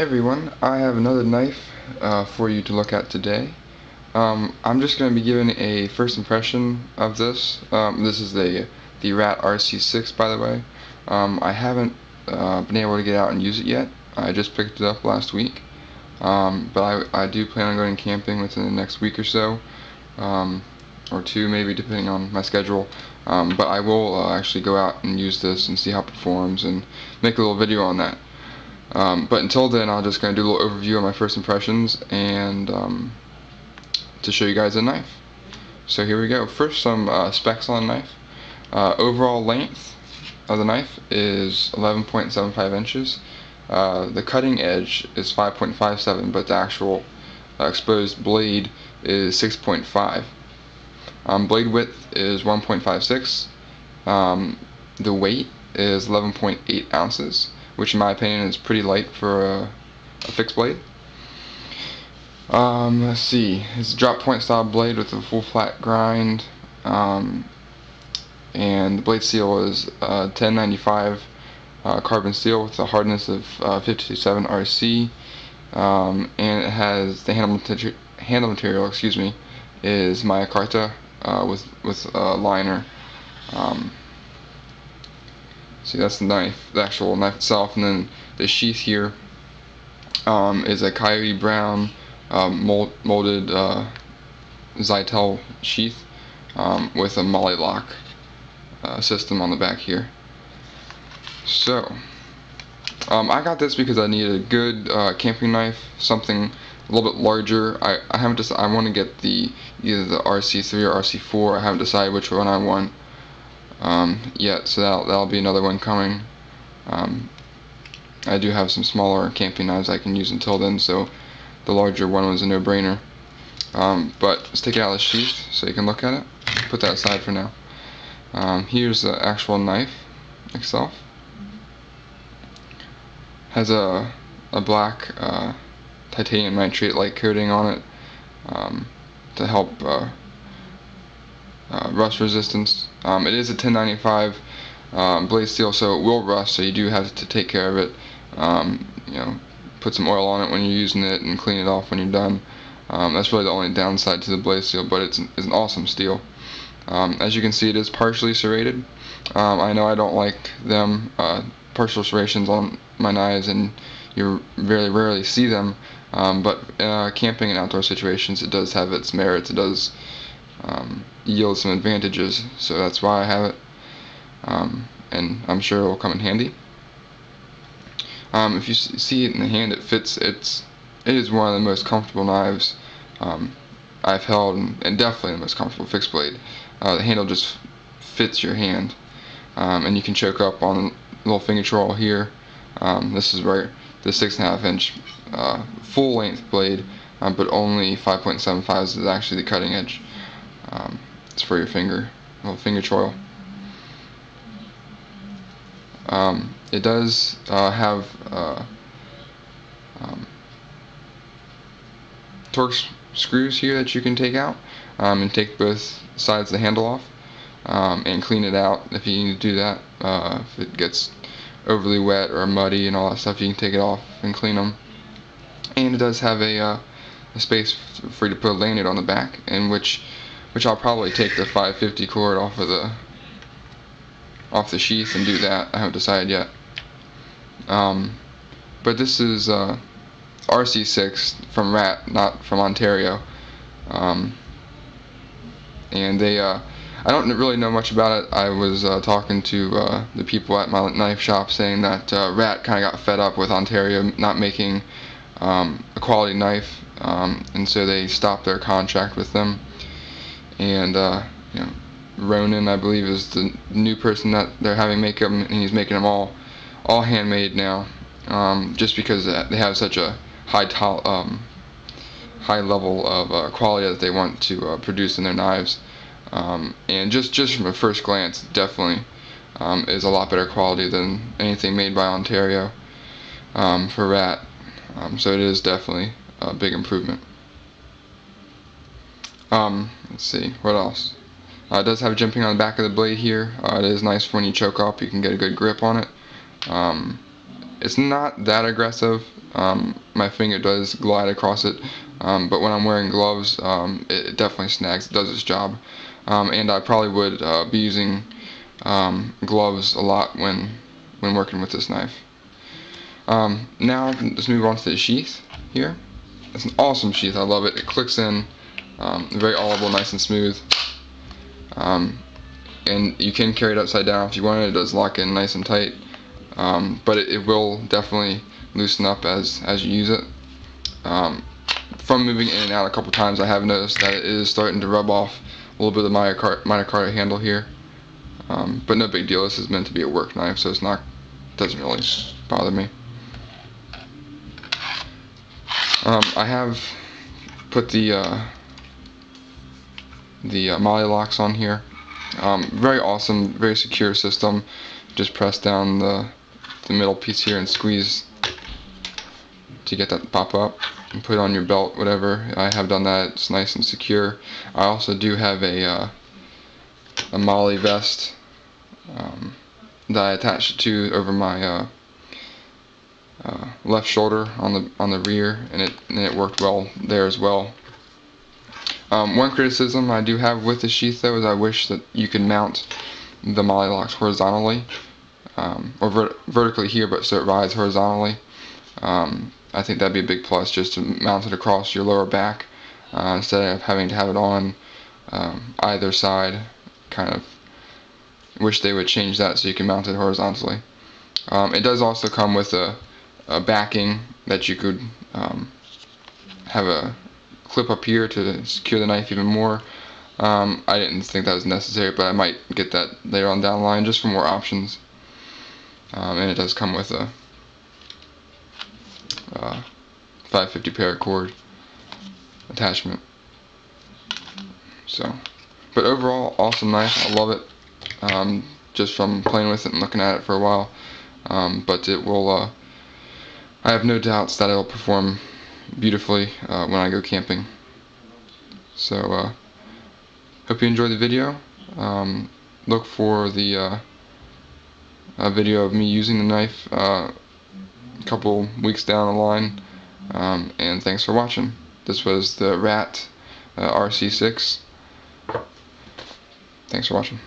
everyone, I have another knife for you to look at today. I'm just going to be giving a first impression of this. This is the Rat RC-6, by the way. I haven't been able to get out and use it yet. I just picked it up last week. But I do plan on going camping within the next week or so, or two maybe, depending on my schedule. But I will actually go out and use this and see how it performs and make a little video on that. But until then, I'm just going to do a little overview of my first impressions and to show you guys the knife. So here we go. First, some specs on the knife. Overall length of the knife is 11.75 inches. The cutting edge is 5.57, but the actual exposed blade is 6.5. Blade width is 1.56. The weight is 11.8 ounces, which in my opinion is pretty light for a fixed blade. Let's see, it's a drop point style blade with a full flat grind, and the blade steel is 1095 carbon steel with a hardness of 57 RC, and it has the handle material, is micarta with a liner. See, that's the knife, the actual knife itself, and then the sheath here is a coyote brown molded Zytel sheath with a MOLLE lock system on the back here. So I got this because I needed a good camping knife, something a little bit larger. I want to get either the RC3 or RC4. I haven't decided which one I want yet, so that'll be another one coming. I do have some smaller camping knives I can use until then, so the larger one was a no-brainer. But let's take it out of the sheath so you can look at it. Put that aside for now. Here's the actual knife itself. Has a black titanium nitrate-like coating on it to help rust resistance. It is a 1095 blade steel, so it will rust, so you do have to take care of it. Put some oil on it when you're using it and clean it off when you're done. That's really the only downside to the blade steel, but it's an awesome steel. As you can see, it is partially serrated. I know I don't like them partial serrations on my knives, and you very rarely see them, but camping and outdoor situations, it does have its merits. It does yield some advantages, so that's why I have it, and I'm sure it will come in handy. If you see it in the hand, it fits. It is one of the most comfortable knives I've held, and definitely the most comfortable fixed blade. The handle just fits your hand, and you can choke up on a little finger trowel here. This is where the 6.5 inch full length blade, but only 5.75 is actually the cutting edge. It's for your little finger trowel. It does have torque screws here that you can take out and take both sides of the handle off and clean it out if you need to do that. If it gets overly wet or muddy and all that stuff, you can take it off and clean them. And it does have a space for you to put a lanyard on the back, in which I'll probably take the 550 cord off the sheath and do that. I haven't decided yet. But this is RC-6 from Rat, not from Ontario. And they, I don't really know much about it. I was talking to the people at my knife shop, saying that Rat kind of got fed up with Ontario not making a quality knife, and so they stopped their contract with them. And Ronan, I believe, is the new person that they're having make them, and he's making them all handmade now, just because they have such a high level of quality that they want to produce in their knives. And just from a first glance, definitely is a lot better quality than anything made by Ontario for Rat. So it is definitely a big improvement. Let's see, what else? It does have jimping on the back of the blade here. It is nice for when you choke up, you can get a good grip on it. It's not that aggressive. my finger does glide across it, but when I'm wearing gloves, it definitely snags. It does its job, and I probably would be using gloves a lot when working with this knife. Now let's move on to the sheath here. It's an awesome sheath. I love it. It clicks in, very audible, nice and smooth. And you can carry it upside down if you want it. It does lock in nice and tight, but it will definitely loosen up as you use it. From moving in and out a couple times, I have noticed that it is starting to rub off a little bit of the micarta handle here, but no big deal. This is meant to be a work knife, so doesn't really bother me. I have put the MOLLE locks on here. Very awesome, very secure system. Just press down the middle piece here and squeeze to get that to pop up, and put it on your belt, whatever. I have done that. It's nice and secure. I also do have a MOLLE vest that I attached to over my left shoulder on the rear, and it worked well there as well. One criticism I do have with the sheath, though, is I wish that you could mount the MOLLE locks horizontally, or vertically here, but so it rides horizontally. I think that'd be a big plus, just to mount it across your lower back instead of having to have it on either side. Kind of wish they would change that so you can mount it horizontally. It does also come with a backing that you could have a clip up here to secure the knife even more. I didn't think that was necessary, but I might get that later on down the line just for more options. And it does come with a 550 paracord attachment. So, but overall, awesome knife. I love it. Just from playing with it and looking at it for a while. But it will. I have no doubts that it'll perform beautifully when I go camping. So, hope you enjoyed the video. Look for the video of me using the knife a couple weeks down the line. And thanks for watching. This was the RC-6. Thanks for watching.